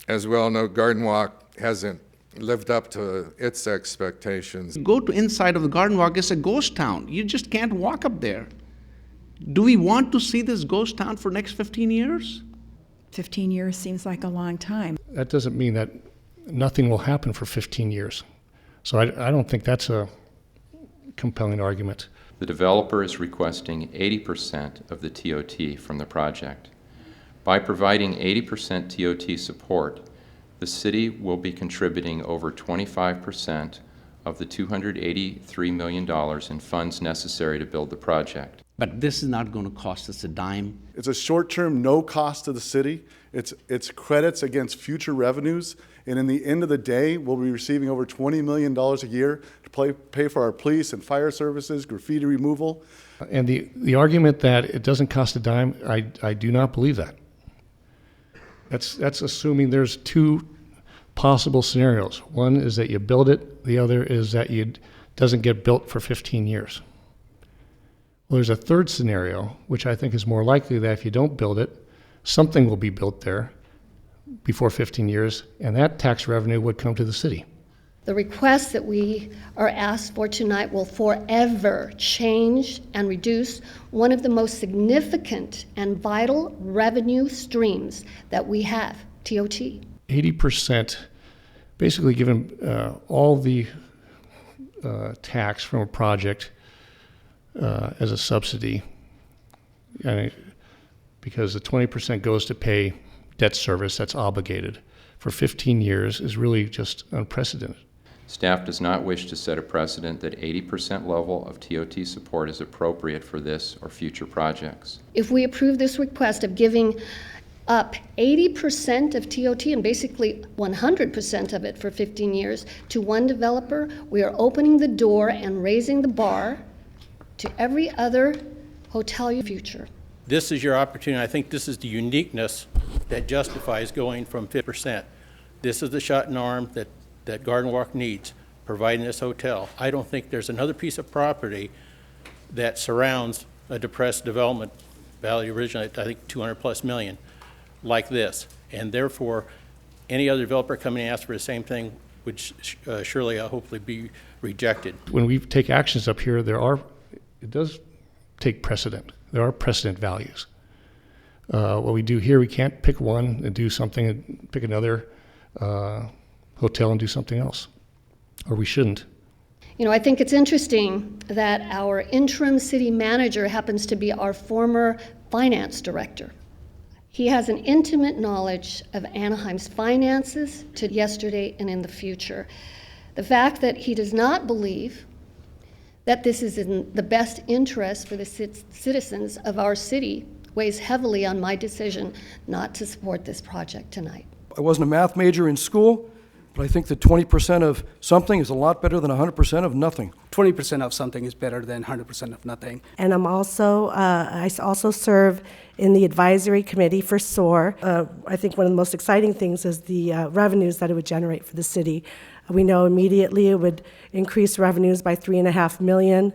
As we all know, Garden Walk hasn't lived up to its expectations. Go to inside of the Garden Walk, it's a ghost town. You just can't walk up there. Do we want to see this ghost town for next 15 years? 15 years seems like a long time. That doesn't mean that nothing will happen for 15 years. So I don't think that's a compelling argument. The developer is requesting 80% of the TOT from the project. By providing 80% TOT support, the city will be contributing over 25% of the $283 million in funds necessary to build the project. But this is not going to cost us a dime. It's a short-term, no cost to the city. It's credits against future revenues. And in the end of the day, we'll be receiving over $20 million a year to pay for our police and fire services, graffiti removal. And the argument that it doesn't cost a dime, I do not believe that. That's assuming there's two possible scenarios. One is that you build it, the other is that it doesn't get built for 15 years. Well, there's a third scenario, which I think is more likely, that if you don't build it, something will be built there before 15 years, and that tax revenue would come to the city. The request that we are asked for tonight will forever change and reduce one of the most significant and vital revenue streams that we have, TOT. 80%, basically given all the tax from a project as a subsidy, because the 20% goes to pay debt service that's obligated for 15 years is really just unprecedented. Staff does not wish to set a precedent that 80% level of TOT support is appropriate for this or future projects. If we approve this request of giving up 80% of TOT and basically 100% of it for 15 years to one developer, we are opening the door and raising the bar to every other hotel in the future. This is your opportunity. I think this is the uniqueness that justifies going from 50%. This is the shot in arm that Garden Walk needs, providing this hotel. I don't think there's another piece of property that surrounds a depressed development value originally, I think 200 plus million, like this. And therefore, any other developer coming and ask for the same thing would surely, hopefully, be rejected. When we take actions up here, it does take precedent. There are precedent values. What we do here, we can't pick one and do something and pick another hotel and do something else, or we shouldn't. You know, I think it's interesting that our interim city manager happens to be our former finance director. He has an intimate knowledge of Anaheim's finances to yesterday and in the future. The fact that he does not believe that this is in the best interest for the citizens of our city weighs heavily on my decision not to support this project tonight. I wasn't a math major in school, but I think that 20% of something is a lot better than 100% of nothing. 20% of something is better than 100% of nothing. And I also serve in the advisory committee for SOAR. I think one of the most exciting things is the revenues that it would generate for the city. We know immediately it would increase revenues by $3.5 million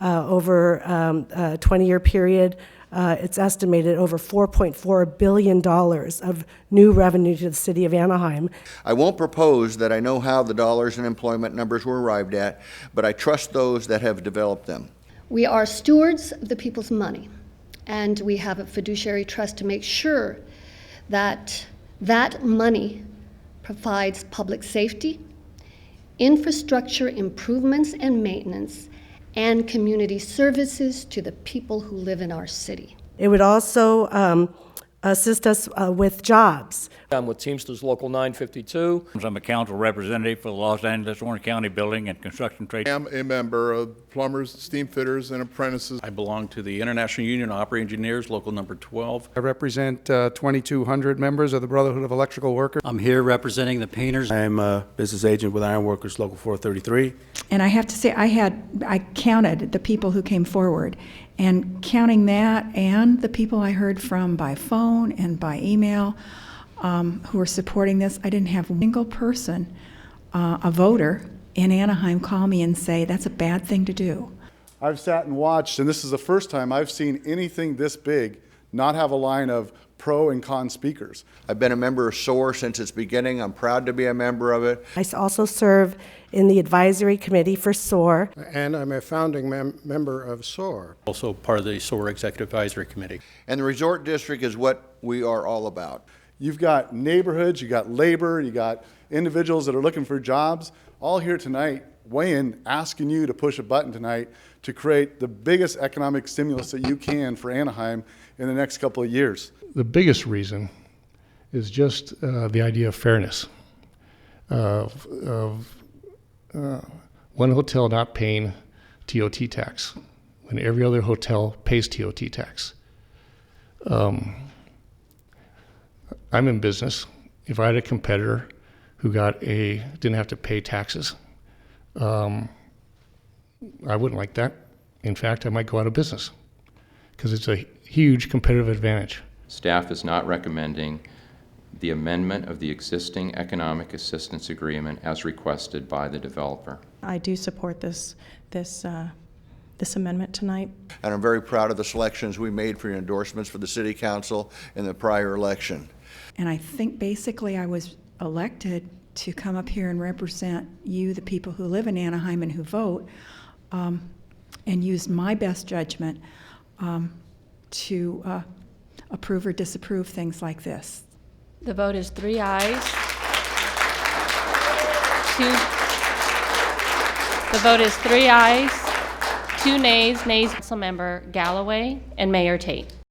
over a 20-year period. It's estimated over $4.4 billion of new revenue to the city of Anaheim. I won't propose that I know how the dollars and employment numbers were arrived at, but I trust those that have developed them. We are stewards of the people's money, and we have a fiduciary trust to make sure that that money provides public safety, infrastructure improvements and maintenance, and community services to the people who live in our city. It would also assist us with jobs. I'm with Teamsters Local 952. I'm a council representative for the Los Angeles Orange County Building and Construction Trade. I am a member of Plumbers, Steam Fitters, and Apprentices. I belong to the International Union of Operating Engineers, Local number 12. I represent 2,200 members of the Brotherhood of Electrical Workers. I'm here representing the painters. I am a business agent with Iron Workers, Local 433. And I have to say, I counted the people who came forward, and counting that and the people I heard from by phone and by email who are supporting this, I didn't have a single person, a voter in Anaheim, call me and say that's a bad thing to do. I've sat and watched, and this is the first time I've seen anything this big not have a line of pro and con speakers. I've been a member of SOAR since its beginning. I'm proud to be a member of it. I also serve in the advisory committee for SOAR. And I'm a founding member of SOAR. Also part of the SOAR Executive Advisory Committee. And the resort district is what we are all about. You've got neighborhoods, you got labor, you got individuals that are looking for jobs, all here tonight, weighing, asking you to push a button tonight to create the biggest economic stimulus that you can for Anaheim in the next couple of years. The biggest reason is just the idea of fairness, of one hotel not paying TOT tax when every other hotel pays TOT tax. I'm in business. If I had a competitor who didn't have to pay taxes, I wouldn't like that. In fact, I might go out of business because it's a huge competitive advantage. Staff is not recommending the amendment of the existing economic assistance agreement as requested by the developer. I do support this amendment tonight. And I'm very proud of the selections we made for your endorsements for the City Council in the prior election. And I think basically I was elected to come up here and represent you, the people who live in Anaheim and who vote, and use my best judgment to approve or disapprove things like this. The vote is 3 ayes. The vote is 3 ayes, 2 nays, Councilmember Galloway and Mayor Tate.